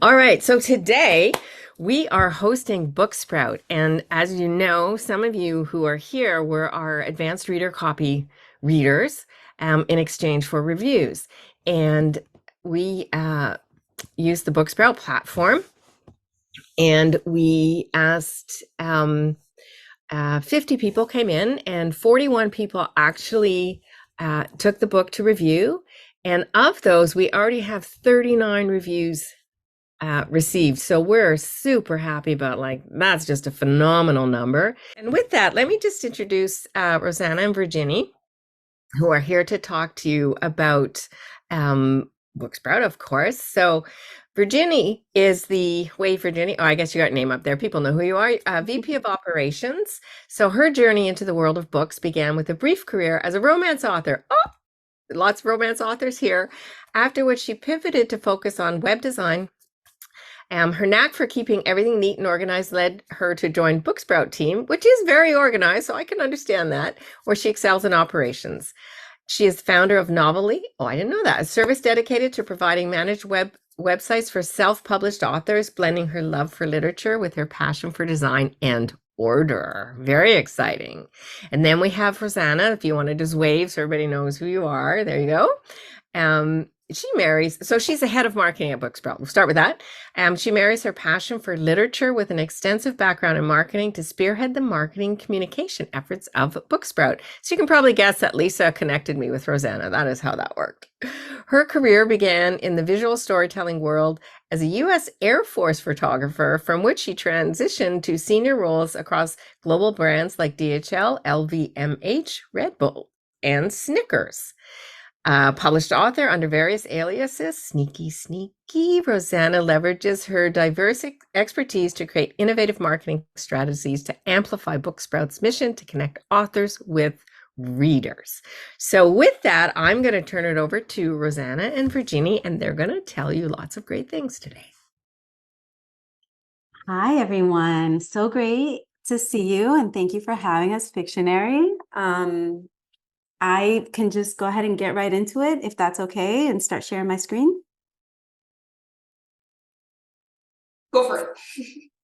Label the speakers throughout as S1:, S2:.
S1: All right, so today we are hosting Booksprout. And as you know, some of you who are here were our advanced reader copy readers in exchange for reviews. And we used the Booksprout platform and we asked 50 people came in, and 41 people actually took the book to review. And of those, we already have 39 reviews received. So we're super happy about that's just a phenomenal number. And with that, let me just introduce Rosanna and Virginie, who are here to talk to you about Booksprout, of course. So Virginie is Virginie, oh, I guess you got a name up there. People know who you are. VP of Operations. So her journey into the world of books began with a brief career as a romance author. Oh, lots of romance authors here. After which she pivoted to focus on web design. Her knack for keeping everything neat and organized led her to join Booksprout team, which is very organized, so I can understand that, where she excels in operations. She is the founder of Novelly. Oh, I didn't know that. A service dedicated to providing managed websites for self-published authors, blending her love for literature with her passion for design and order. Very exciting. And then we have Rosanna, if you want to just wave so everybody knows who you are. There you go. She's the head of marketing at Booksprout. We'll start with that. She marries her passion for literature with an extensive background in marketing to spearhead the marketing communication efforts of Booksprout. So you can probably guess that Lisa connected me with Rosanna. That is how that worked. Her career began in the visual storytelling world as a U.S. Air Force photographer, from which she transitioned to senior roles across global brands like DHL, LVMH, Red Bull, and Snickers. Published author under various aliases, sneaky, Rosanna leverages her diverse expertise to create innovative marketing strategies to amplify Booksprout's mission to connect authors with readers. So with that, I'm going to turn it over to Rosanna and Virginie, and they're going to tell you lots of great things today.
S2: Hi, everyone. So great to see you, and thank you for having us, Fictionary. I can just go ahead and get right into it, if that's okay, and start sharing my screen.
S3: Go for it.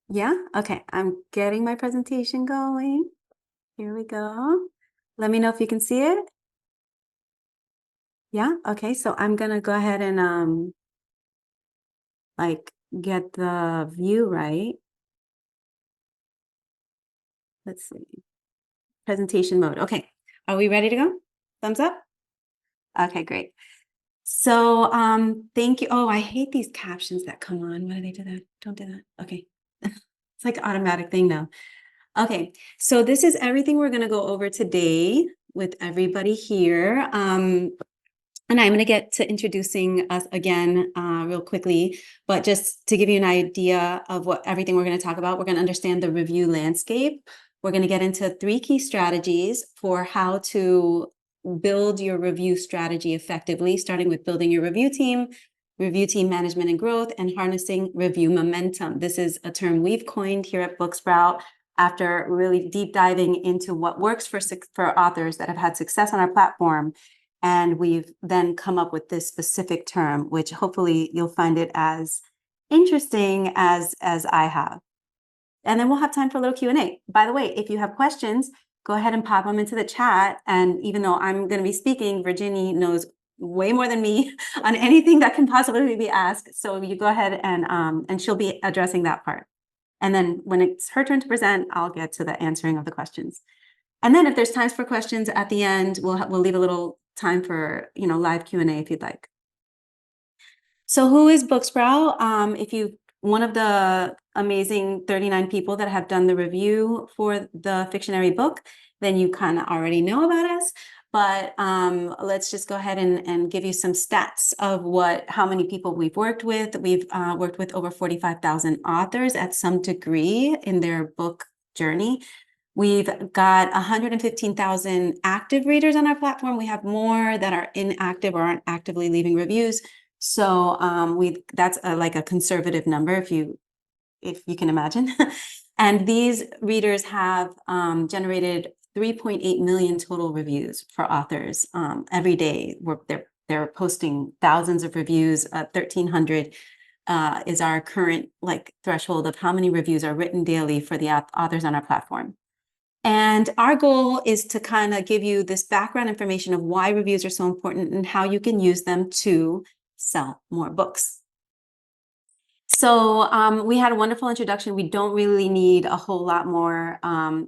S2: Yeah? Okay. I'm getting my presentation going. Here we go. Let me know if you can see it. Yeah? Okay. So I'm going to go ahead and get the view right. Let's see. Presentation mode. Okay. Are we ready to go? Thumbs up? Okay, great. So thank you. Oh, I hate these captions that come on. Why do they do that? Don't do that. Okay. It's like an automatic thing now. Okay, so this is everything we're going to go over today with everybody here. And I'm going to get to introducing us again real quickly, but just to give you an idea of everything we're going to talk about, we're going to understand the review landscape. We're going to get into 3 key strategies for how to build your review strategy effectively, starting with building your review team management and growth, and harnessing review momentum. This is a term we've coined here at Booksprout after really deep diving into what works for authors that have had success on our platform. And we've then come up with this specific term, which hopefully you'll find it as interesting as I have. And then we'll have time for a little Q&A. By the way, if you have questions, go ahead and pop them into the chat. And even though I'm going to be speaking, Virginie knows way more than me on anything that can possibly be asked. So you go ahead and she'll be addressing that part. And then when it's her turn to present, I'll get to the answering of the questions. And then if there's times for questions at the end, we'll leave a little time for live Q&A if you'd like. So who is Booksprout? If you one of the amazing 39 people that have done the review for the Fictionary book, then you kind of already know about us. But let's just go ahead and give you some stats of how many people we've worked with. We've worked with over 45,000 authors at some degree in their book journey. We've got 115,000 active readers on our platform. We have more that are inactive or aren't actively leaving reviews. So that's like a conservative number if you can imagine. And these readers have generated 3.8 million total reviews for authors every day. They're posting thousands of reviews, 1,300 is our current threshold of how many reviews are written daily for the authors on our platform. And our goal is to kind of give you this background information of why reviews are so important and how you can use them to sell more books. So we had a wonderful introduction. We don't really need a whole lot more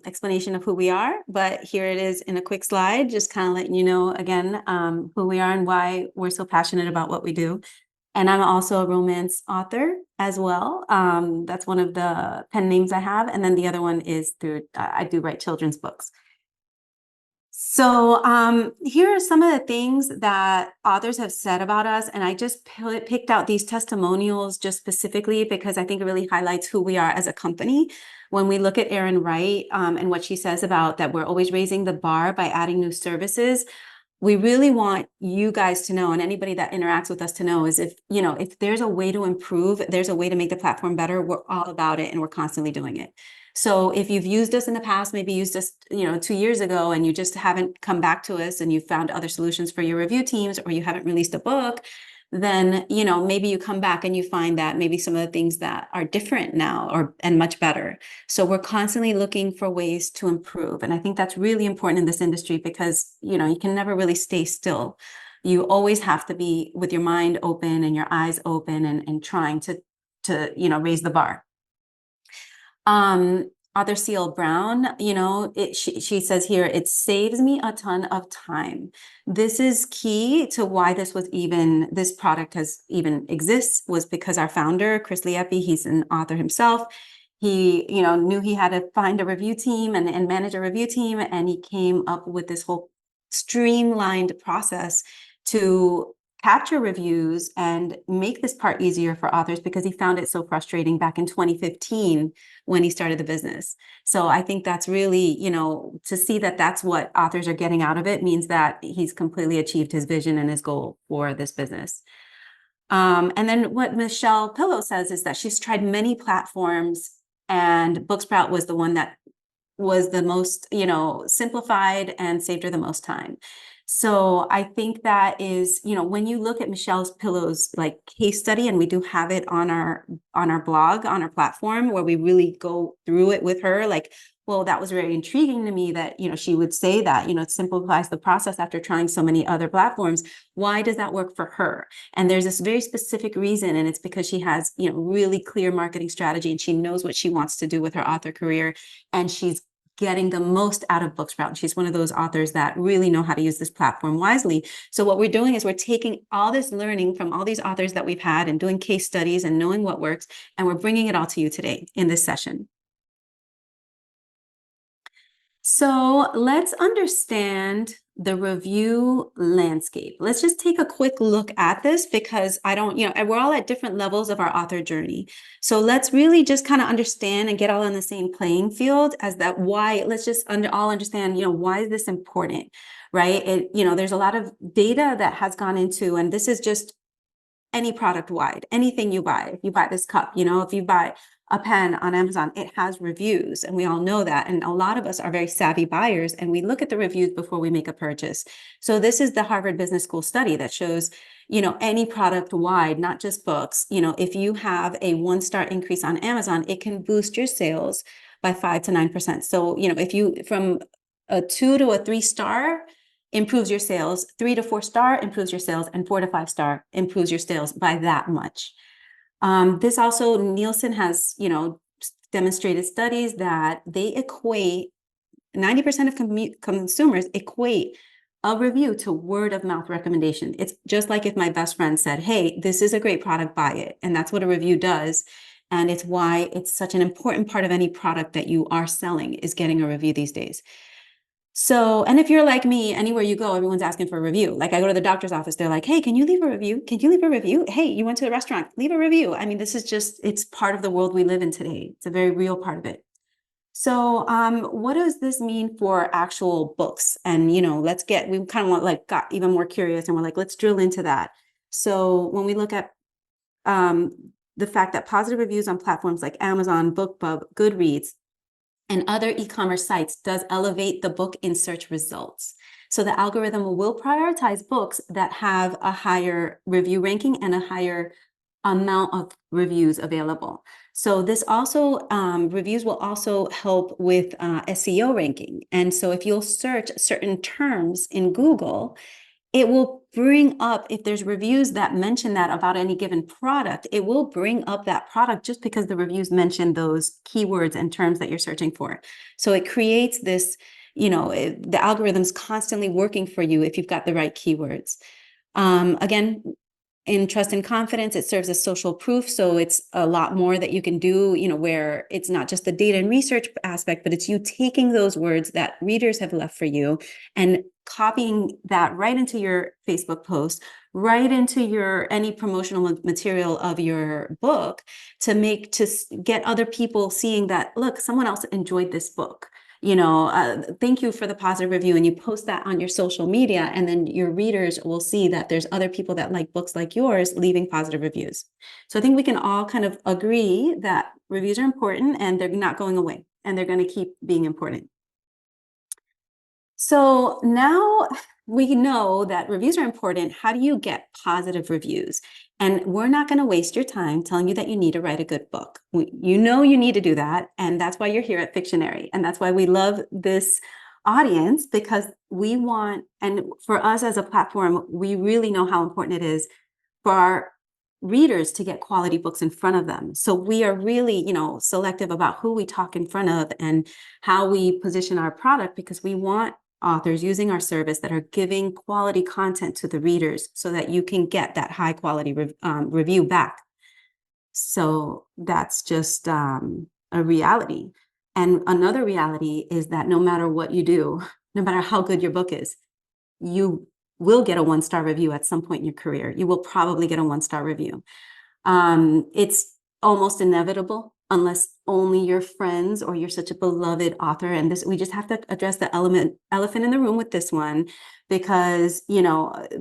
S2: explanation of who we are, but here it is in a quick slide, just kind of letting you know again who we are and why we're so passionate about what we do. And I'm also a romance author as well. That's one of the pen names I have. And then the other one is through, I do write children's books. So here are some of the things that authors have said about us. And I just picked out these testimonials just specifically because I think it really highlights who we are as a company. When we look at Erin Wright and what she says about that we're always raising the bar by adding new services, we really want you guys to know, and anybody that interacts with us to know, is if there's a way to improve, there's a way to make the platform better, we're all about it and we're constantly doing it. So if you've used us in the past, maybe used us 2 years ago, and you just haven't come back to us and you found other solutions for your review teams, or you haven't released a book, then maybe you come back and you find that maybe some of the things that are different now and much better. So we're constantly looking for ways to improve. And I think that's really important in this industry because you can never really stay still. You always have to be with your mind open and your eyes open and trying to raise the bar. Author C.L. Brown, she says here, it saves me a ton of time. This is key to why this product has even exists, was because our founder, Chris Lieppe, he's an author himself. He, knew he had to find a review team and manage a review team. And he came up with this whole streamlined process to capture reviews and make this part easier for authors because he found it so frustrating back in 2015 when he started the business. So I think that's really, to see that that's what authors are getting out of it means that he's completely achieved his vision and his goal for this business. And then what Michelle Pillow says is that she's tried many platforms and Booksprout was the one that was the most, simplified and saved her the most time. So I think that is, when you look at Michelle Pillow's case study, and we do have it on our blog, on our platform, where we really go through it with her, well, that was very intriguing to me that, she would say that, it simplifies the process after trying so many other platforms. Why does that work for her? And there's this very specific reason, and it's because she has, really clear marketing strategy, and she knows what she wants to do with her author career, and she's getting the most out of Booksprout. She's one of those authors that really know how to use this platform wisely. So what we're doing is we're taking all this learning from all these authors that we've had and doing case studies and knowing what works, and we're bringing it all to you today in this session. So let's understand the review landscape. Let's just take a quick look at this because we're all at different levels of our author journey. So let's really just kind of understand and get all on the same playing field as that why, let's just all understand, why is this important, right? There's a lot of data that has gone into, and this is just any product wide, anything you buy. If you buy this cup, if you buy a pen on Amazon, it has reviews, and we all know that. And a lot of us are very savvy buyers, and we look at the reviews before we make a purchase. So this is the Harvard Business School study that shows, any product wide, not just books, if you have a 1-star increase on Amazon, it can boost your sales by 5 to 9%. So, if you from a 2 to a 3-star improves your sales, 3 to 4-star improves your sales, and 4 to 5-star improves your sales by that much. This also, Nielsen has, demonstrated studies that they equate 90% of consumers equate a review to word of mouth recommendation. It's just like if my best friend said, hey, this is a great product, buy it. And that's what a review does. And it's why it's such an important part of any product that you are selling is getting a review these days. So, and if you're like me, anywhere you go, everyone's asking for a review. Like I go to the doctor's office, they're like, hey, can you leave a review? Can you leave a review? Hey, you went to the restaurant, leave a review. I mean, this is just, it's part of the world we live in today. It's a very real part of it. So, what does this mean for actual books? And, we kind of got even more curious and we're like, let's drill into that. So when we look at, the fact that positive reviews on platforms like Amazon, BookBub, Goodreads, and other e-commerce sites does elevate the book in search results. So the algorithm will prioritize books that have a higher review ranking and a higher amount of reviews available. So this also, reviews will also help with SEO ranking. And so if you'll search certain terms in Google, it will bring up, if there's reviews that mention that about any given product, it will bring up that product just because the reviews mention those keywords and terms that you're searching for. So it creates this, the algorithm's constantly working for you if you've got the right keywords. Again, in trust and confidence, it serves as social proof. So it's a lot more that you can do, where it's not just the data and research aspect, but it's you taking those words that readers have left for you and copying that right into your Facebook post, right into your any promotional material of your book to get other people seeing that, look, someone else enjoyed this book. Thank you for the positive review, and you post that on your social media, and then your readers will see that there's other people that like books like yours leaving positive reviews. So I think we can all kind of agree that reviews are important and they're not going away and they're going to keep being important. So now we know that reviews are important. How do you get positive reviews? And we're not going to waste your time telling you that you need to write a good book. You need to do that. And that's why you're here at Fictionary. And that's why we love this audience, because we want, and for us as a platform, we really know how important it is for our readers to get quality books in front of them. So we are really, selective about who we talk in front of and how we position our product, because we want authors using our service that are giving quality content to the readers so that you can get that high quality review back. So that's just a reality. And another reality is that no matter what you do, no matter how good your book is, you will get a 1-star review at some point in your career. You will probably get a 1-star review. It's almost inevitable, unless only your friends or you're such a beloved author. And we just have to address the elephant in the room with this one, because,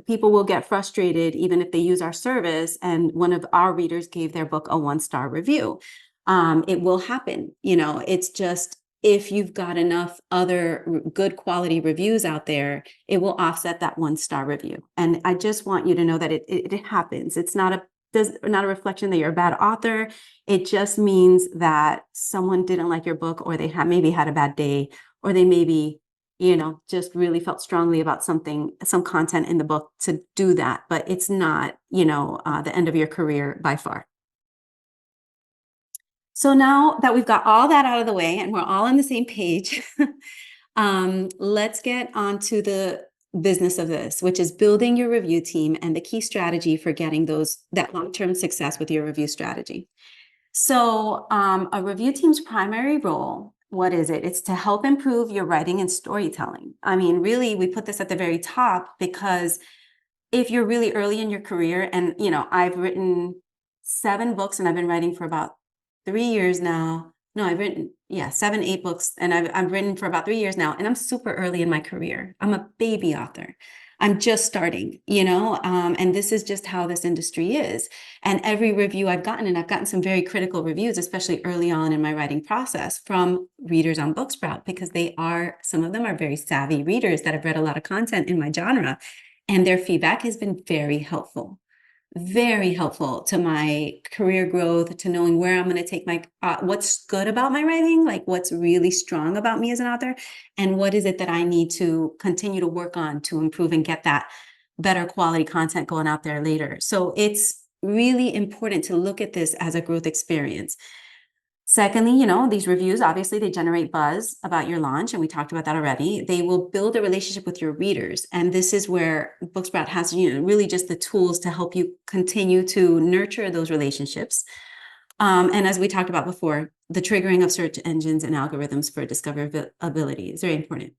S2: people will get frustrated even if they use our service and one of our readers gave their book a 1-star review. It will happen. It's just, if you've got enough other good quality reviews out there, it will offset that 1-star review. And I just want you to know that it happens. It's not a reflection that you're a bad author. It just means that someone didn't like your book, or they maybe had a bad day, or they maybe, just really felt strongly about some content in the book to do that. But it's not, the end of your career by far. So now that we've got all that out of the way and we're all on the same page, let's get on to the business of this, which is building your review team and the key strategy for getting that long-term success with your review strategy. So a review team's primary role, what is it? It's to help improve your writing and storytelling. I mean, really, we put this at the very top because if you're really early in your career, and I've written 7 books and I've been writing for about 3 years now. No, I've written, 7, 8 books, and I've written for about 3 years now, and I'm super early in my career. I'm a baby author. I'm just starting, and this is just how this industry is. And every review I've gotten, and I've gotten some very critical reviews, especially early on in my writing process, from readers on Booksprout, because some of them are very savvy readers that have read a lot of content in my genre, and their feedback has been very helpful to my career growth, to knowing where I'm going to take my, what's good about my writing, like what's really strong about me as an author, and what is it that I need to continue to work on to improve and get that better quality content going out there later. So it's really important to look at this as a growth experience. Secondly, these reviews, obviously, they generate buzz about your launch, and we talked about that already. They will build a relationship with your readers, and this is where Booksprout has, really just the tools to help you continue to nurture those relationships. And as we talked about before, the triggering of search engines and algorithms for discoverability is very important.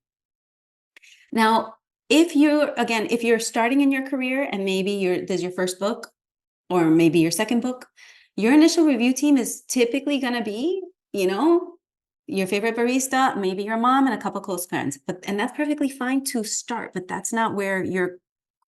S2: Now, if you're starting in your career and maybe this is your first book, or maybe your second book, your initial review team is typically going to be, your favorite barista, maybe your mom, and a couple close friends. And that's perfectly fine to start, but that's not where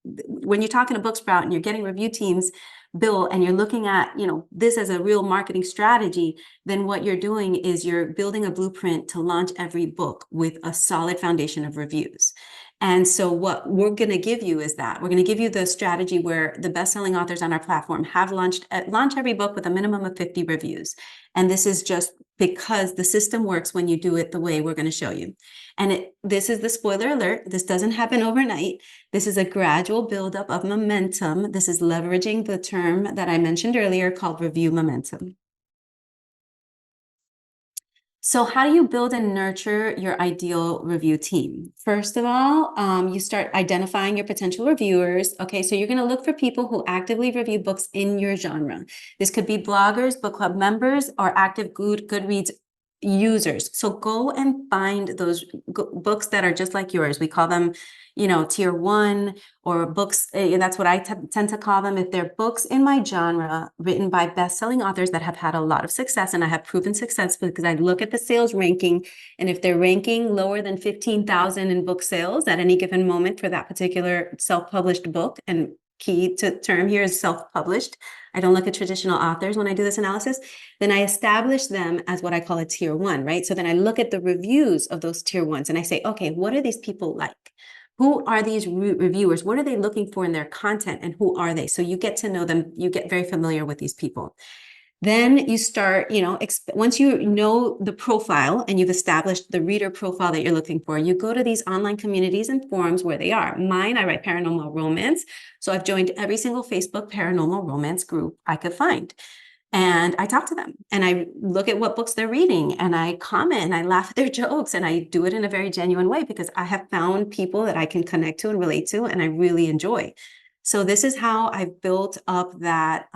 S2: when you're talking to Booksprout and you're getting review teams built and you're looking at, this as a real marketing strategy, then what you're doing is you're building a blueprint to launch every book with a solid foundation of reviews. And so what we're going to give you is that we're going to give you the strategy where the best-selling authors on our platform have launch every book with a minimum of 50 reviews. And this is just because the system works when you do it the way we're going to show you. And this is the spoiler alert. This doesn't happen overnight. This is a gradual buildup of momentum. This is leveraging the term that I mentioned earlier called review momentum. So how do you build and nurture your ideal review team? First of all, you start identifying your potential reviewers. Okay, so you're going to look for people who actively review books in your genre. This could be bloggers, book club members, or active Goodreads users. So go and find those books that are just like yours. We call them, tier 1 or books. That's what I tend to call them. If they're books in my genre written by best-selling authors that have had a lot of success, and I have proven success because I look at the sales ranking, and if they're ranking lower than 15,000 in book sales at any given moment for that particular self-published book, and key to term here is self-published. I don't look at traditional authors when I do this analysis. Then I establish them as what I call a tier 1, right? So then I look at the reviews of those tier 1s and I say, okay, what are these people like? Who are these reviewers? What are they looking for in their content, and who are they? So you get to know them, you get very familiar with these people. Then you start, once you know the profile and you've established the reader profile that you're looking for, you go to these online communities and forums where they are. Mine, I write paranormal romance. So I've joined every single Facebook paranormal romance group I could find. And I talk to them and I look at what books they're reading and I comment and I laugh at their jokes, and I do it in a very genuine way because I have found people that I can connect to and relate to and I really enjoy. So this is how I've built up that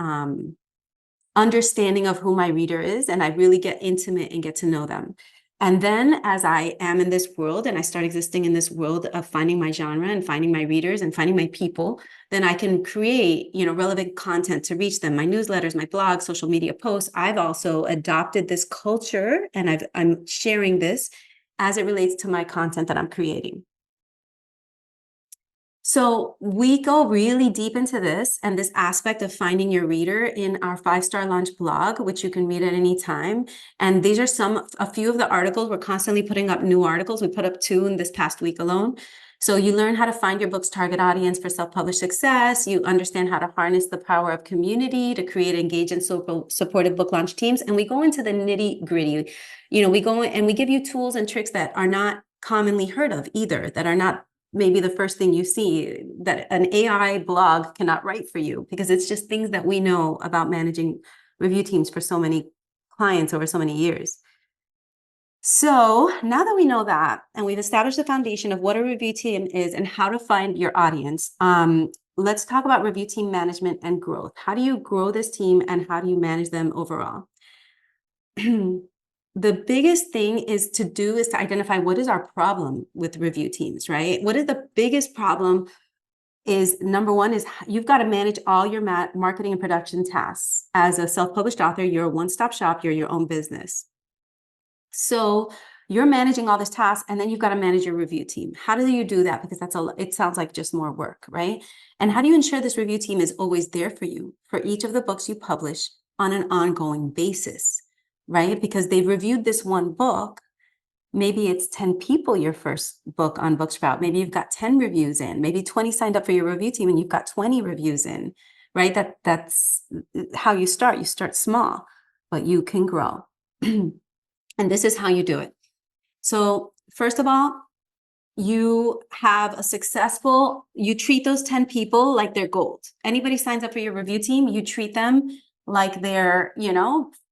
S2: understanding of who my reader is, and I really get intimate and get to know them. And then as I am in this world and I start existing in this world of finding my genre and finding my readers and finding my people, then I can create, relevant content to reach them. My newsletters, my blog, social media posts. I've also adopted this culture and I'm sharing this as it relates to my content that I'm creating. So we go really deep into this and this aspect of finding your reader in our 5-star launch blog, which you can read at any time. And these are a few of the articles. We're constantly putting up new articles. We put up 2 in this past week alone. So you learn how to find your book's target audience for self-published success. You understand how to harness the power of community to create engaged and supportive book launch teams. And we go into the nitty-gritty. We go and we give you tools and tricks that are not commonly heard of either, that are not maybe the first thing you see, that an AI blog cannot write for you, because it's just things that we know about managing review teams for so many clients over so many years. So now that we know that, and we've established the foundation of what a review team is and how to find your audience, let's talk about review team management and growth. How do you grow this team and how do you manage them overall? The biggest thing is to identify what is our problem with review teams, right? What is the biggest problem is, number one, is you've got to manage all your marketing and production tasks. As a self-published author, you're a one-stop shop, you're your own business. So you're managing all this tasks, and then you've got to manage your review team. How do you do that? Because it sounds like just more work, right? And how do you ensure this review team is always there for you for each of the books you publish on an ongoing basis? Right? Because they've reviewed this one book. Maybe it's 10 people, your first book on Booksprout. Maybe you've got 10 reviews in, maybe 20 signed up for your review team and you've got 20 reviews in, right? That's how you start. You start small, but you can grow. And this is how you do it. So first of all, you treat those 10 people like they're gold. Anybody signs up for your review team, you treat them like they're,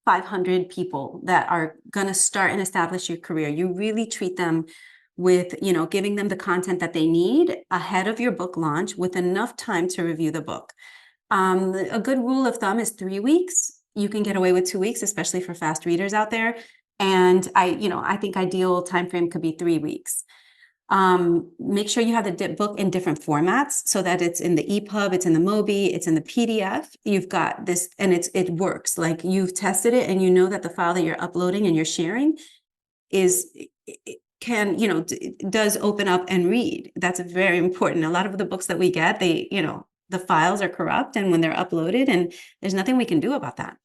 S2: 500 people that are going to start and establish your career. You really treat them with, giving them the content that they need ahead of your book launch with enough time to review the book. A good rule of thumb is 3 weeks. You can get away with 2 weeks, especially for fast readers out there. And I think ideal time frame could be 3 weeks. Make sure you have the book in different formats so that it's in the EPUB, it's in the Mobi, it's in the PDF. You've got this, and it works. Like, you've tested it, and you know that the file that you're uploading and you're sharing does open up and read. That's very important. A lot of the books that we get, the files are corrupt, and when they're uploaded, and there's nothing we can do about that.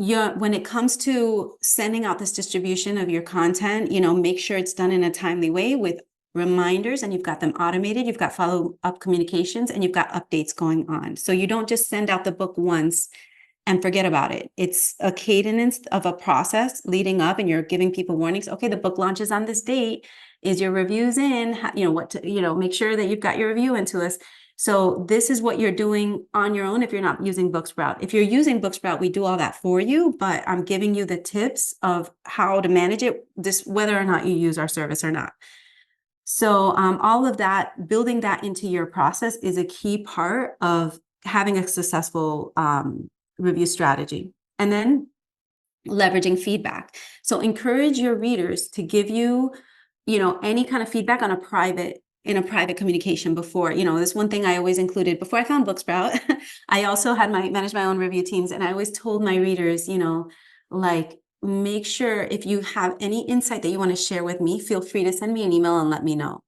S2: When it comes to sending out this distribution of your content, make sure it's done in a timely way with reminders and you've got them automated, you've got follow-up communications, and you've got updates going on. So you don't just send out the book once and forget about it. It's a cadence of a process leading up, and you're giving people warnings. Okay, the book launches on this date. Is your reviews in? Make sure that you've got your review into us. So this is what you're doing on your own if you're not using Booksprout. If you're using Booksprout, we do all that for you, but I'm giving you the tips of how to manage it, whether or not you use our service or not. So all of that, building that into your process is a key part of having a successful review strategy. And then leveraging feedback. So encourage your readers to give you, any kind of feedback in a private communication before. This one thing I always included before I found Booksprout. I also had managed my own review teams, and I always told my readers, make sure if you have any insight that you want to share with me, feel free to send me an email and let me know.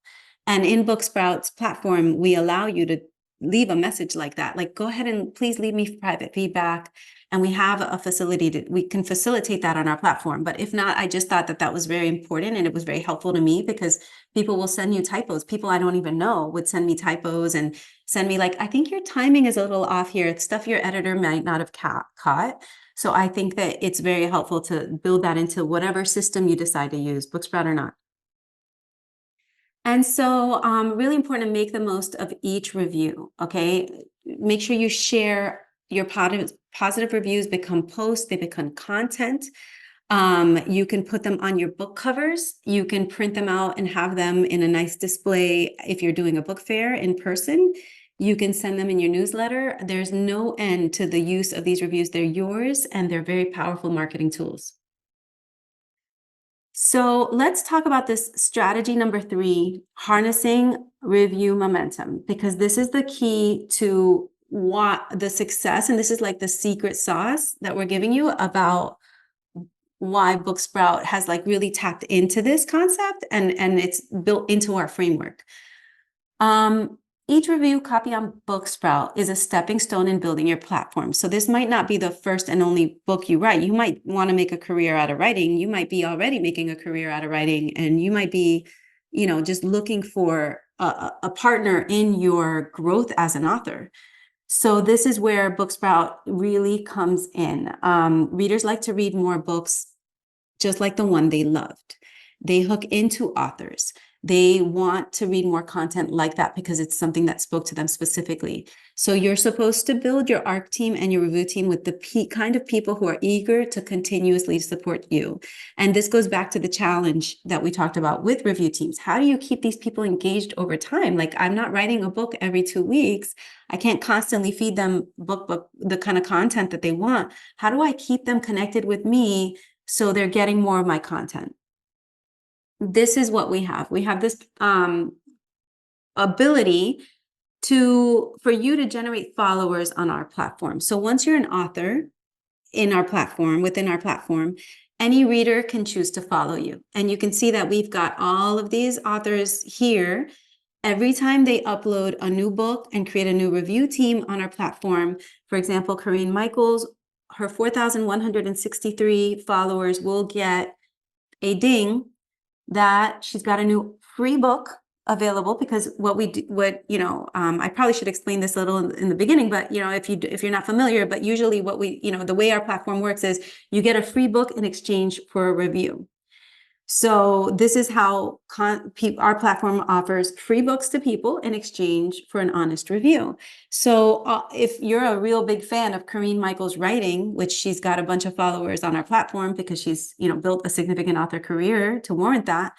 S2: And in Booksprout's platform, we allow you to leave a message like that. Like, go ahead and please leave me private feedback. And we have a facility we can facilitate that on our platform. But if not, I just thought that was very important, and it was very helpful to me because people will send you typos. People I don't even know would send me typos and send me I think your timing is a little off here. It's stuff your editor might not have caught. So I think that it's very helpful to build that into whatever system you decide to use, Booksprout or not. And so really important to make the most of each review, okay? Make sure you share your positive reviews, become posts, they become content. You can put them on your book covers. You can print them out and have them in a nice display if you're doing a book fair in person. You can send them in your newsletter. There's no end to the use of these reviews. They're yours, and they're very powerful marketing tools. So let's talk about this strategy number 3, harnessing review momentum, because this is the key to what the success, and this is like the secret sauce that we're giving you about why Booksprout has really tapped into this concept and it's built into our framework. Each review copy on Booksprout is a stepping stone in building your platform. So this might not be the first and only book you write. You might want to make a career out of writing. You might be already making a career out of writing, and you might be, just looking for a partner in your growth as an author. So this is where Booksprout really comes in. Readers like to read more books just like the one they loved. They hook into authors. They want to read more content like that because it's something that spoke to them specifically. So you're supposed to build your ARC team and your review team with the kind of people who are eager to continuously support you. And this goes back to the challenge that we talked about with review teams. How do you keep these people engaged over time? I'm not writing a book every 2 weeks. I can't constantly feed them the kind of content that they want. How do I keep them connected with me so they're getting more of my content? This is what we have. We have this ability for you to generate followers on our platform. So once you're an author within our platform, any reader can choose to follow you. And you can see that we've got all of these authors here. Every time they upload a new book and create a new review team on our platform, for example, Corinne Michaels, her 4,163 followers will get a ding that she's got a new free book available, because I probably should explain this a little in the beginning, but if you're not familiar, but usually the way our platform works is you get a free book in exchange for a review. So this is how our platform offers free books to people in exchange for an honest review. So if you're a real big fan of Corinne Michaels' writing, which she's got a bunch of followers on our platform because she's built a significant author career to warrant that,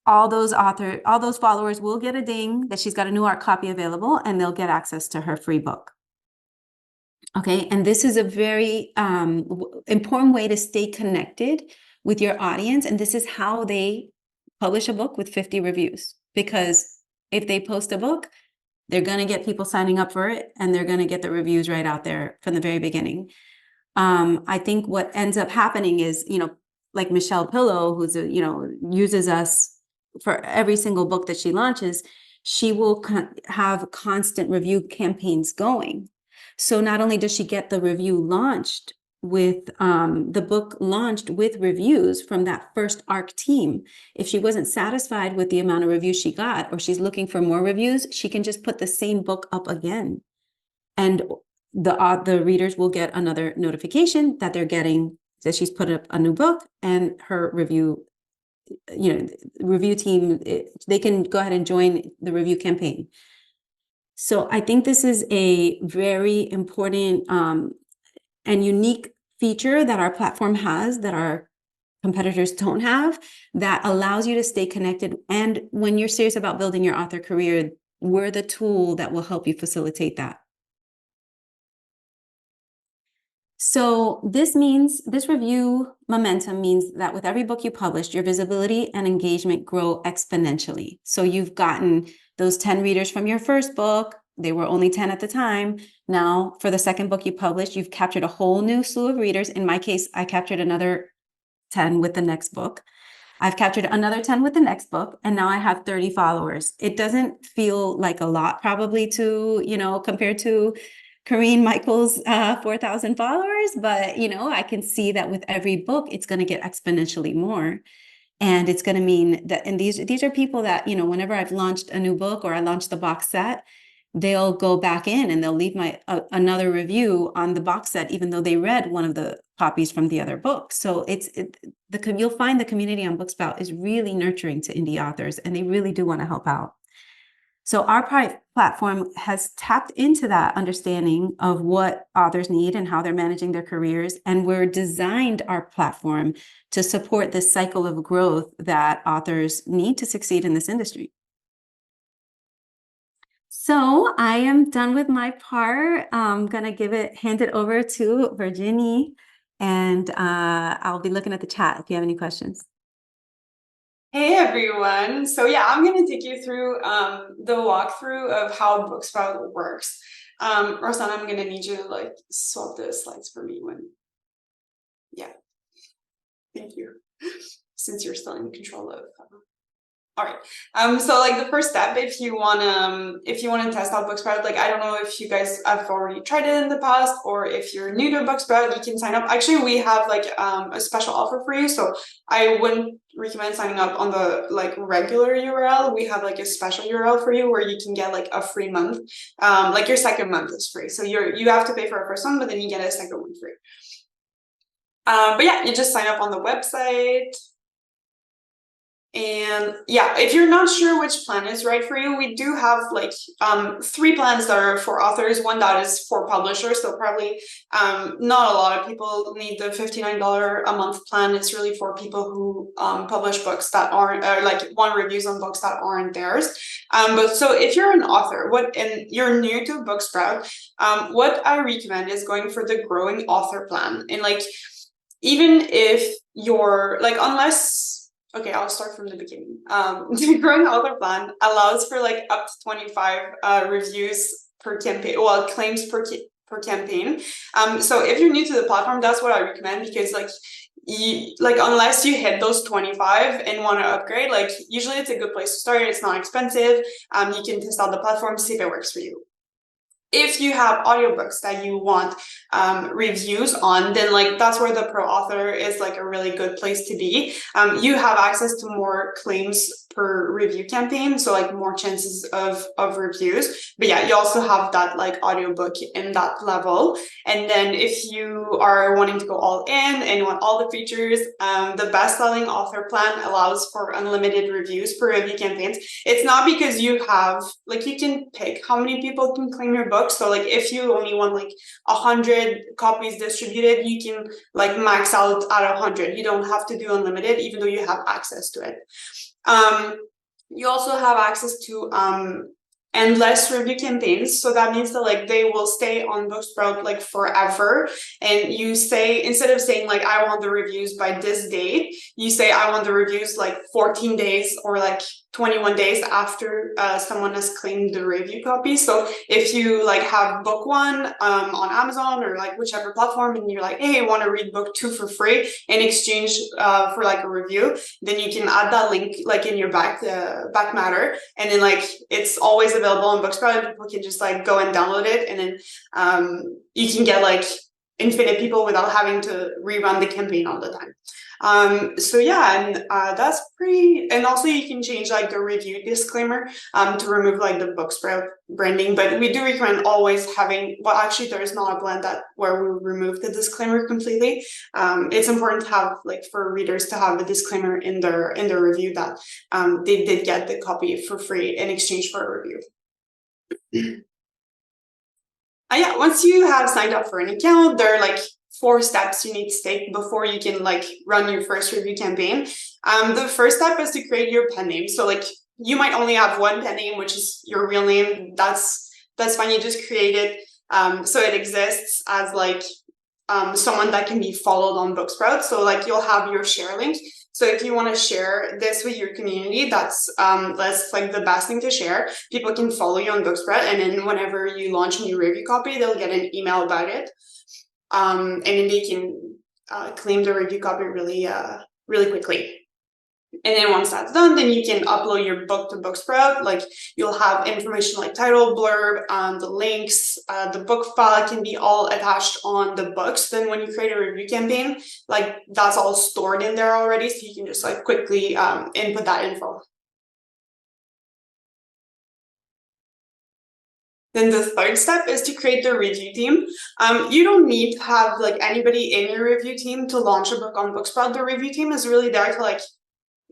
S2: all those followers will get a ding that she's got a new art copy available, and they'll get access to her free book. Okay, and this is a very important way to stay connected with your audience. And this is how they publish a book with 50 reviews. Because if they post a book, they're going to get people signing up for it, and they're going to get the reviews right out there from the very beginning. I think what ends up happening is, like Michelle Pillow, who's uses us for every single book that she launches, she will have constant review campaigns going. So not only does she get the review launched with the book launched with reviews from that first ARC team. If she wasn't satisfied with the amount of reviews she got, or she's looking for more reviews, she can just put the same book up again. And the readers will get another notification that they're getting, that she's put up a new book, and her review, review team, they can go ahead and join the review campaign. So I think this is a very important and unique feature that our platform has that our competitors don't have, that allows you to stay connected. And when you're serious about building your author career, we're the tool that will help you facilitate that. So this review momentum means that with every book you publish, your visibility and engagement grow exponentially. So you've gotten those 10 readers from your first book. They were only 10 at the time. Now, for the second book you published, you've captured a whole new slew of readers. In my case, I captured another 10 with the next book. I've captured another 10 with the next book, and now I have 30 followers. It doesn't feel like a lot, probably, to, compared to Corrine Michael's 4,000 followers, but, I can see that with every book, it's going to get exponentially more. And it's going to mean that, and these are people that, whenever I've launched a new book or I launched the box set, they'll go back in and they'll leave another review on the box set, even though they read one of the copies from the other book. So you'll find the community on Booksprout is really nurturing to indie authors, and they really do want to help out. So our platform has tapped into that understanding of what authors need and how they're managing their careers. And we're designed our platform to support this cycle of growth that authors need to succeed in this industry. So I am done with my part. I'm going to hand it over to Virginie, and I'll be looking at the chat if you have any questions.
S3: Hey everyone. So yeah, I'm going to take you through the walkthrough of how Booksprout works. Rosanna, I'm going to need you to swap the slides for me yeah. Thank you. Since you're still in control of all right. So the first step, if you wanna test out Booksprout, I don't know if you guys have already tried it in the past, or if you're new to Booksprout, you can sign up. Actually, we have a special offer for you, so I wouldn't recommend signing up on the regular URL. We have a special URL for you where you can get a free month. Your second month is free, so you have to pay for a first one, but then you get a second one free. But yeah, you just sign up on the website. And yeah, if you're not sure which plan is right for you, we do have 3 plans that are for authors, one that is for publishers. So probably not a lot of people need the $59 a month plan. It's really for people who publish books that aren't want reviews on books that aren't theirs. But so if you're an author and you're new to Booksprout, what I recommend is going for the growing author plan. And even if you're okay, I'll start from the beginning. The growing author plan allows for up to 25 reviews per campaign, well, claims per campaign. So if you're new to the platform, that's what I recommend, because unless you hit those 25 and want to upgrade, usually it's a good place to start. It's not expensive. You can test out the platform, see if it works for you. If you have audiobooks that you want reviews on, then that's where the pro author is a really good place to be. You have access to more claims per review campaign, so more chances of reviews. But yeah, you also have that audiobook in that level. And then if you are wanting to go all in and you want all the features, the best-selling author plan allows for unlimited reviews per review campaigns. It's not because you have you can pick how many people can claim your book. So if you only want 100 copies distributed, you can max out at 100. You don't have to do unlimited, even though you have access to it. You also have access to endless review campaigns. So that means that they will stay on Booksprout forever. And you say, instead of saying I want the reviews by this date, you say I want the reviews 14 days or 21 days after someone has claimed the review copy. So if you have book 1 on Amazon or whichever platform, and you're hey, I want to read book 2 for free in exchange for a review, then you can add that link in your back matter, and then it's always available on Booksprout, and people can just go and download it, and then you can get infinite people without having to rerun the campaign all the time. So yeah, and that's pretty, and also you can change like the review disclaimer to remove like the BookSpr branding, but we do recommend always having, well, actually there is not a plan that where we remove the disclaimer completely. It's important to have, like, for readers to have the disclaimer in their review that they did get the copy for free in exchange for a review. Yeah, once you have signed up for an account, there are like 4 steps you need to take before you can like run your first review campaign. The first step is to create your pen name. So like you might only have one pen name, which is your real name. That's fine. You just create it so it exists as like someone that can be followed on Booksprout. So like you'll have your share link. So if you want to share this with your community, that's like the best thing to share. People can follow you on Booksprout, and then whenever you launch a new review copy, they'll get an email about it, and then they can claim the review copy really quickly. And then once that's done, then you can upload your book to Booksprout. Like you'll have information like title, blurb, the links, the book file can be all attached on the books. Then when you create a review campaign, like that's all stored in there already. So you can just like quickly input that info. Then the third step is to create the review team. You don't need to have like anybody in your review team to launch a book on Booksprout. The review team is really there to like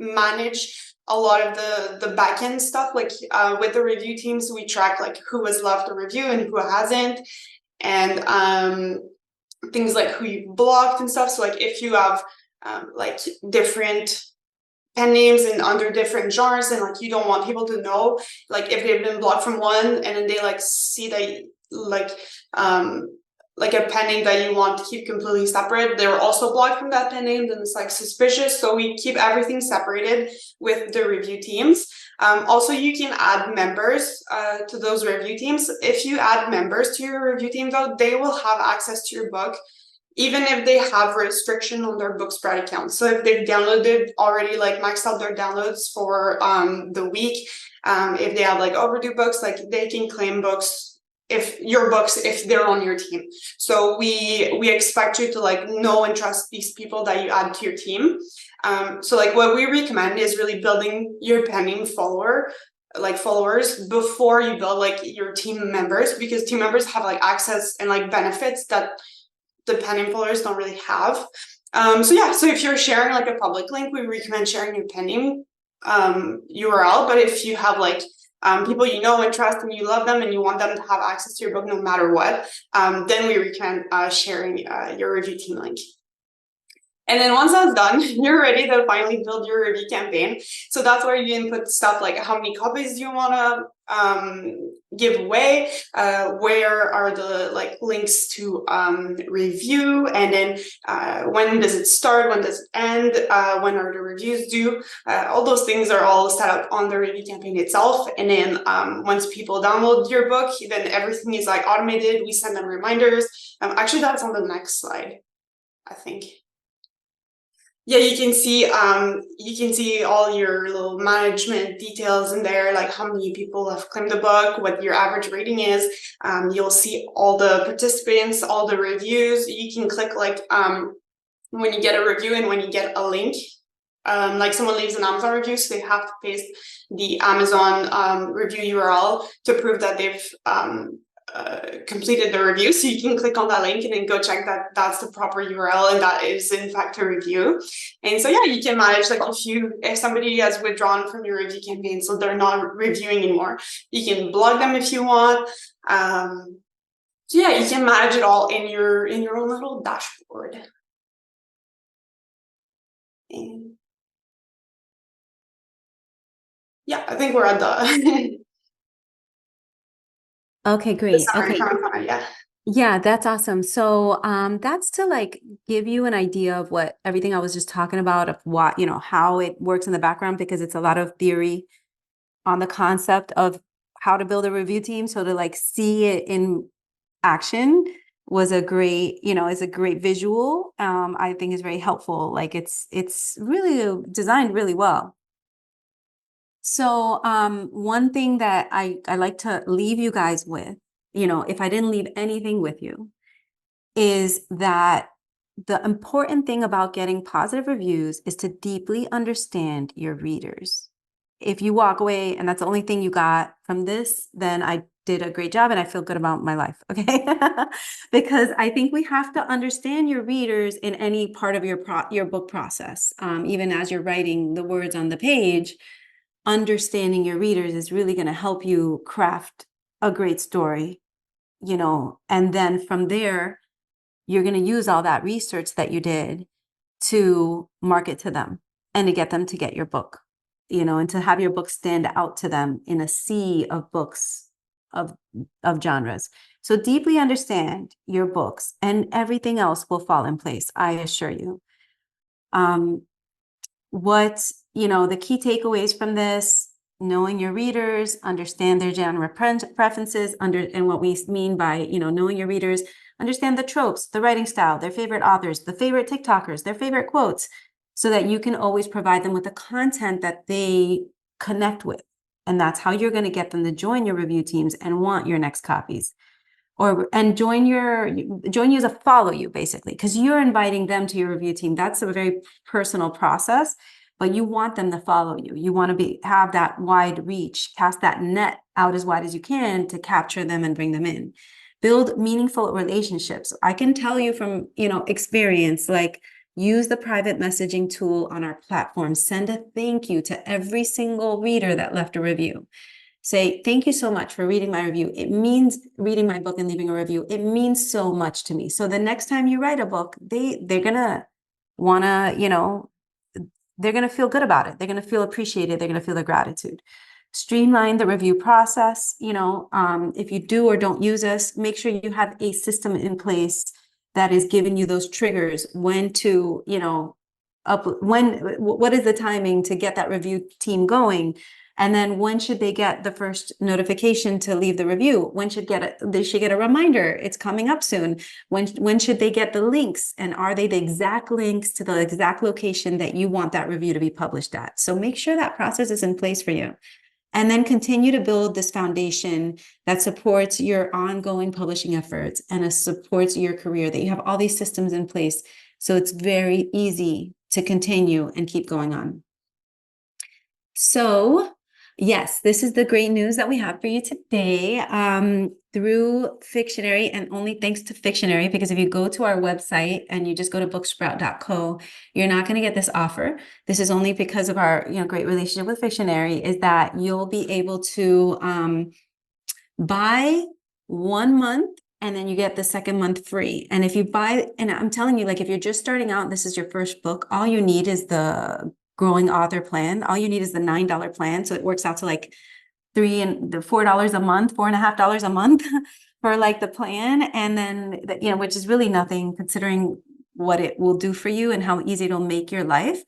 S3: manage a lot of the back-end stuff. Like with the review teams, we track like who has left a review and who hasn't, and things like who you blocked and stuff. So like if you have like different pen names and under different genres, and like you don't want people to know like if they've been blocked from one and then they like see that like a pen name that you want to keep completely separate, they were also blocked from that pen name, then it's like suspicious. So we keep everything separated with the review teams. Also, you can add members to those review teams. If you add members to your review team, though, they will have access to your book, even if they have restriction on their Booksprout account. So if they've downloaded already, like maxed out their downloads for the week, if they have like overdue books, like they can claim books if they're on your team. So we expect you to like know and trust these people that you add to your team. So like what we recommend is really building your pen name followers before you build like your team members, because team members have like access and like benefits that the pen name followers don't really have. So yeah, so if you're sharing like a public link, we recommend sharing your pen name URL. But if you have like people you know and trust and you love them and you want them to have access to your book no matter what, then we recommend sharing your review team link. And then once that's done, you're ready to finally build your review campaign. So that's where you input stuff like how many copies do you want to give away, where are the like links to review, and then when does it start, when does it end, when are the reviews due. All those things are all set up on the review campaign itself. And then once people download your book, then everything is like automated. We send them reminders. Actually, that's on the next slide, I think. Yeah, you can see all your little management details in there, like how many people have claimed the book, what your average rating is. You'll see all the participants, all the reviews. You can click like when you get a review and when you get a link. Like someone leaves an Amazon review, so they have to paste the Amazon review URL to prove that they've completed the review. So you can click on that link and then go check that that's the proper URL and that is in fact a review. And so yeah, you can manage like if somebody has withdrawn from your review campaign, so they're not reviewing anymore, you can block them if you want. So yeah, you can manage it all in your own little dashboard. And yeah, I think we're at the
S2: Okay, great.
S3: summary
S2: Okay.
S3: from yeah.
S2: Yeah, that's awesome. So that's to like give you an idea of what everything I was just talking about, of what, how it works in the background, because it's a lot of theory on the concept of how to build a review team. So to like see it in action was a great, is a great visual. I think is very helpful. Like it's really designed really well. So one thing that I like to leave you guys with, if I didn't leave anything with you, is that the important thing about getting positive reviews is to deeply understand your readers. If you walk away and that's the only thing you got from this, then I did a great job and I feel good about my life, okay? Because I think we have to understand your readers in any part of your book process. Even as you're writing the words on the page, understanding your readers is really going to help you craft a great story, you know, and then from there, you're going to use all that research that you did to market to them and to get them to get your book, you know, and to have your book stand out to them in a sea of books of genres. So deeply understand your books and everything else will fall in place, I assure you. You know, the key takeaways from this: knowing your readers, understand their genre preferences, and what we mean by, you know, knowing your readers, understand the tropes, the writing style, their favorite authors, the favorite TikTokers, their favorite quotes, so that you can always provide them with the content that they connect with. And that's how you're going to get them to join your review teams and want your next copies. And join you as a follow you, basically, because you're inviting them to your review team. That's a very personal process, but you want them to follow you. You want to have that wide reach, cast that net out as wide as you can to capture them and bring them in. Build meaningful relationships. I can tell you from, you know, experience, like, use the private messaging tool on our platform. Send a thank you to every single reader that left a review. Say, thank you so much for reading my review. It means reading my book and leaving a review. It means so much to me. So the next time you write a book, they're going to want to, you know, they're going to feel good about it. They're going to feel appreciated. They're going to feel the gratitude. Streamline the review process. You know, if you do or don't use us, make sure you have a system in place that is giving you those triggers when to, you know, what is the timing to get that review team going? And then when should they get the first notification to leave the review? When should they should get a reminder? It's coming up soon. When should they get the links? And are they the exact links to the exact location that you want that review to be published at? So make sure that process is in place for you. And then continue to build this foundation that supports your ongoing publishing efforts and supports your career, that you have all these systems in place. So it's very easy to continue and keep going on. So yes, this is the great news that we have for you today, through Fictionary, and only thanks to Fictionary, because if you go to our website and you just go to booksprout.co, you're not going to get this offer. This is only because of our, you know, great relationship with Fictionary, is that you'll be able to buy 1 month and then you get the second month free. And if you buy, and I'm telling you, like, if you're just starting out, this is your first book, all you need is the growing author plan. All you need is the $9 plan. So it works out to like $4 a month, $4.50 a month for like the plan. And then, you know, which is really nothing considering what it will do for you and how easy it'll make your life.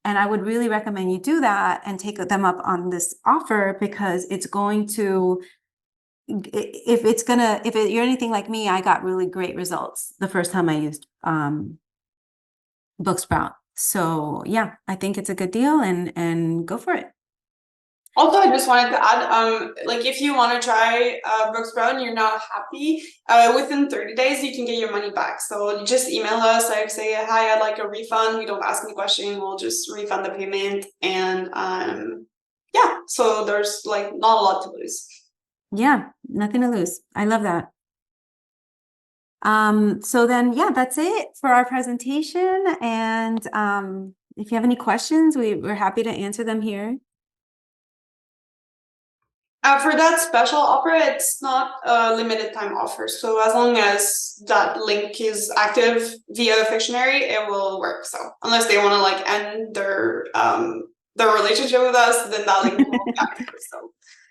S2: And I would really recommend you do that and take them up on this offer, because it's going to, if you're anything like me, I got really great results the first time I used Booksprout. So yeah, I think it's a good deal, and go for it.
S3: Also, I just wanted to add, like, if you want to try Booksprout and you're not happy, within 30 days you can get your money back. So you just email us, I say, hi, I'd like a refund. We don't ask any question, we'll just refund the payment. And yeah, so there's like not a lot to lose.
S2: Yeah, nothing to lose. I love that. So then, yeah, that's it for our presentation. And if you have any questions, we're happy to answer them here.
S3: For that special offer, it's not a limited time offer. So as long as that link is active via Fictionary, it will work. So unless they want to like end their relationship with us, then that link will be active.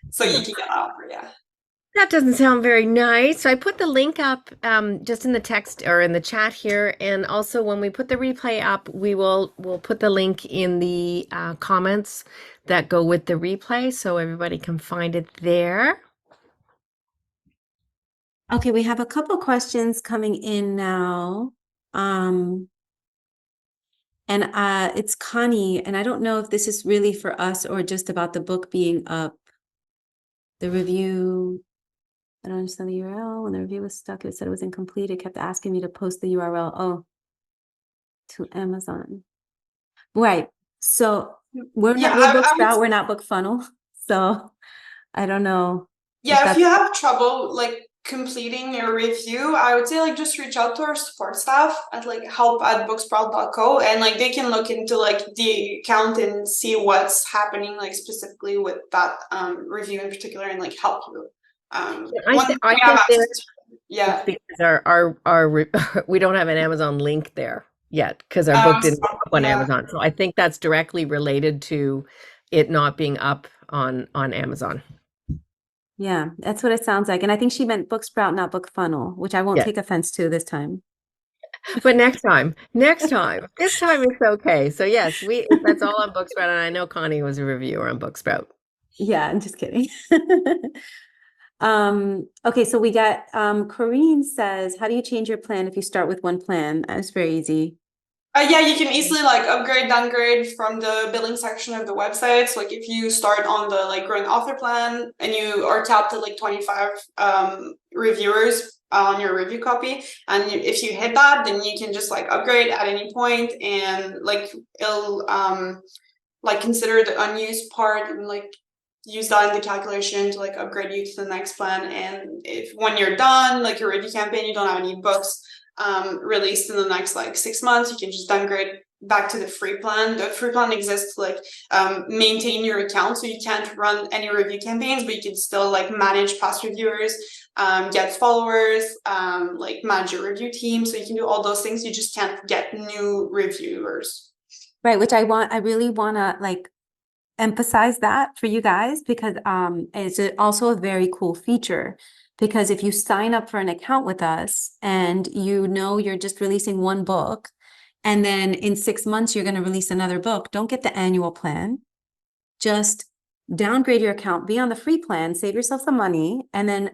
S3: So you can get that offer, yeah.
S1: That doesn't sound very nice. So I put the link up just in the text or in the chat here, and also when we put the replay up, we'll put the link in the comments that go with the replay, so everybody can find it there.
S2: Okay, we have a couple questions coming in now. And it's Connie, and I don't know if this is really for us or just about the book being up. The review. I don't understand the URL. When the review was stuck, it said it was incomplete. It kept asking me to post the URL. Oh, to Amazon. Right. So we're
S3: Yeah,
S2: Booksprout, we're not BookFunnel. So I don't know if
S3: if
S2: that's
S3: you have trouble like completing your review, I would say like just reach out to our support staff at like help@booksprout.co, and like they can look into like the account and see what's happening like specifically with that review in particular and like help you. Once
S1: I
S3: we have
S1: think
S3: access to it.
S1: it's
S3: Yeah.
S1: because we don't have an Amazon link there yet because our book didn't go up on
S3: Yeah.
S1: Amazon. So I think that's directly related to it not being up on Amazon.
S2: Yeah, that's what it sounds like. And I think she meant Booksprout, not BookFunnel, which I won't
S1: Yeah.
S2: take offense to this time.
S1: But next time, this time it's okay. So yes, that's all on Booksprout, and I know Connie was a reviewer on Booksprout.
S2: Yeah, I'm just kidding. Okay, so we got Corrine says, how do you change your plan if you start with one plan? That's very easy.
S3: Yeah, you can easily like upgrade, downgrade from the billing section of the website. So like if you start on the like growing author plan and you are tapped at like 25 reviewers on your review copy, and if you hit that, then you can just like upgrade at any point, and like it'll like consider the unused part and like use that in the calculation to like upgrade you to the next plan. And if when you're done like your review campaign, you don't have any books released in the next like 6 months, you can just downgrade back to the free plan. The free plan exists to like maintain your account, so you can't run any review campaigns, but you can still like manage past reviewers, get followers, like manage your review team. So you can do all those things. You just can't get new reviewers.
S2: Right, which I really want to like emphasize that for you guys, because it's also a very cool feature. Because if you sign up for an account with us and you know you're just releasing one book, and then in 6 months you're going to release another book, don't get the annual plan. Just downgrade your account, be on the free plan, save yourself some money, and then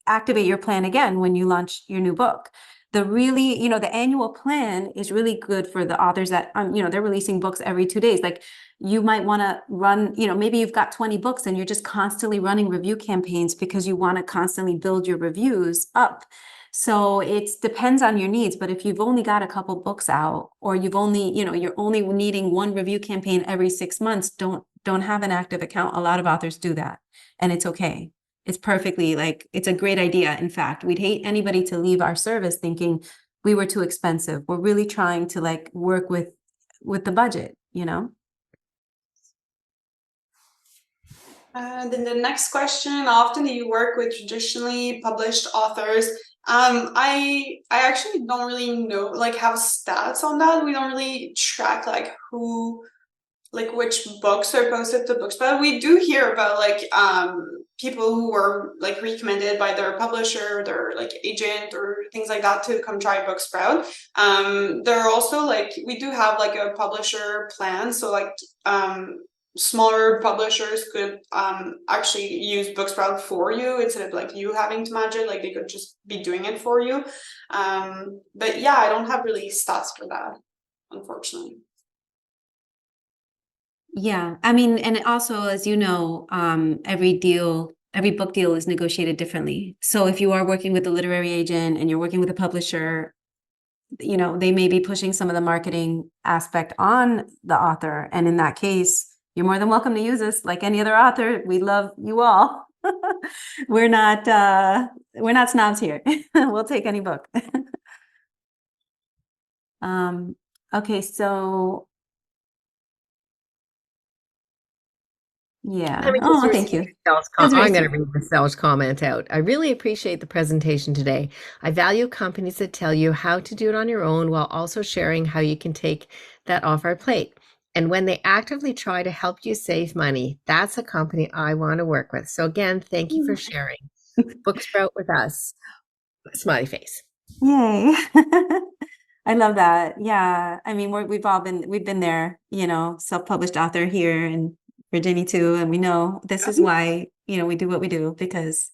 S2: activate your plan again when you launch your new book. The really, the annual plan is really good for the authors that, they're releasing books every 2 days. Like you might want to run, maybe you've got 20 books and you're just constantly running review campaigns because you want to constantly build your reviews up. So it depends on your needs. But if you've only got a couple books out, or you've only, you're only needing one review campaign every 6 months, don't have an active account. A lot of authors do that, and it's okay. It's perfectly like, it's a great idea. In fact, we'd hate anybody to leave our service thinking we were too expensive. We're really trying to like work with the budget,
S3: Then the next question: how often do you work with traditionally published authors? I actually don't really know, like have stats on that. We don't really track like which books are posted to BookSpr. We do hear about like people who were like recommended by their publisher, their like agent or things like that to come try BookSprout. There are also like, we do have like a publisher plan, so like smaller publishers could actually use BookSprout for you instead of like you having to manage it. Like they could just be doing it for you. But yeah, I don't have really stats for that, unfortunately.
S2: Yeah, I mean, and also, as you know, every book deal is negotiated differently. So if you are working with a literary agent and you're working with a publisher, they may be pushing some of the marketing aspect on the author. And in that case, you're more than welcome to use us like any other author. We love you all. We're not snobs here. We'll take any book. Okay, so yeah. Oh, thank you.
S1: I'm going to read the Selge comment out. I really appreciate the presentation today. I value companies that tell you how to do it on your own while also sharing how you can take that off our plate. And when they actively try to help you save money, that's a company I want to work with. So again, thank you for sharing BookSprout with us. Smiley face.
S2: Yay. I love that. Yeah. I mean, we've been there, self-published author here in Virginia too. And we know this is why, we do what we do, because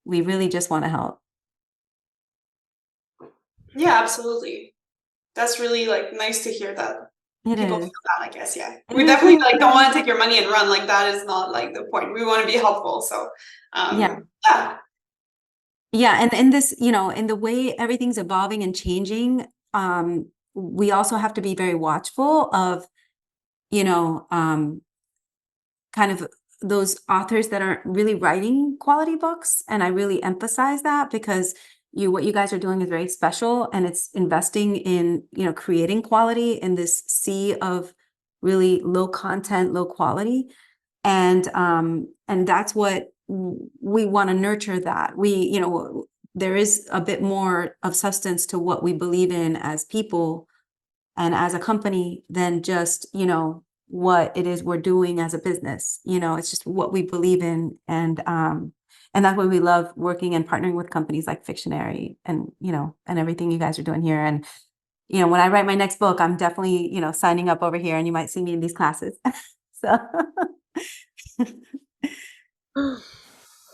S2: we really just want to help.
S3: Yeah, absolutely. That's really like nice to hear that. People feel that, I guess. Yeah. We definitely like don't want to take your money and run. Like that is not like the point. We want to be helpful. So
S2: yeah. Yeah, and in this, in the way everything's evolving and changing, we also have to be very watchful of, you know, kind of those authors that aren't really writing quality books. And I really emphasize that because what you guys are doing is very special, and it's investing in, creating quality in this sea of really low content, low quality. And that's what we want to nurture. That there is a bit more of substance to what we believe in as people and as a company than just, what it is we're doing as a business. It's just what we believe in. And that's why we love working and partnering with companies like Fictionary and, and everything you guys are doing here. And, when I write my next book, I'm definitely, signing up over here, and you might see me in these classes. So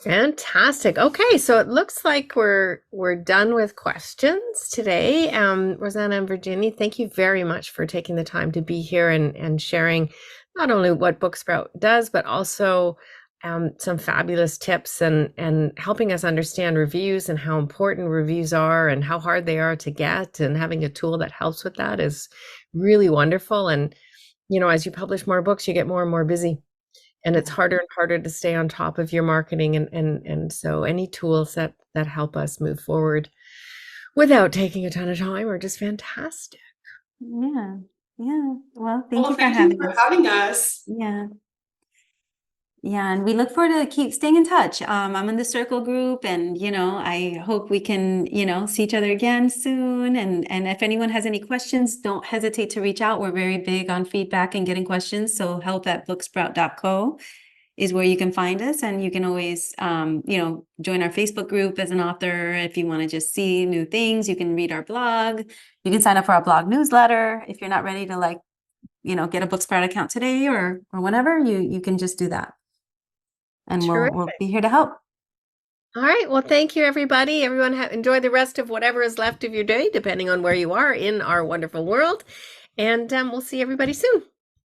S1: Fantastic. Okay, so it looks like we're done with questions today. Rosanna and Virginia, thank you very much for taking the time to be here and sharing not only what Booksprout does, but also some fabulous tips and helping us understand reviews and how important reviews are and how hard they are to get, and having a tool that helps with that is really wonderful. And as you publish more books, you get more and more busy. And it's harder and harder to stay on top of your marketing. And so any tools that help us move forward without taking a ton of time are just fantastic.
S2: yeah. Well, thank you for
S3: having us.
S2: Yeah. Yeah, and we look forward to keep staying in touch. I'm in the circle group, and I hope we can, see each other again soon. And if anyone has any questions, don't hesitate to reach out. We're very big on feedback and getting questions. So help@booksprout.co is where you can find us, and you can always, join our Facebook group as an author if you want to just see new things. You can read our blog. You can sign up for our blog newsletter if you're not ready to get a Booksprout account today or whenever. You can just do that. And we'll be here to help.
S1: All right. Well, thank you, everybody. Everyone enjoy the rest of whatever is left of your day, depending on where you are in our wonderful world. And we'll see everybody soon.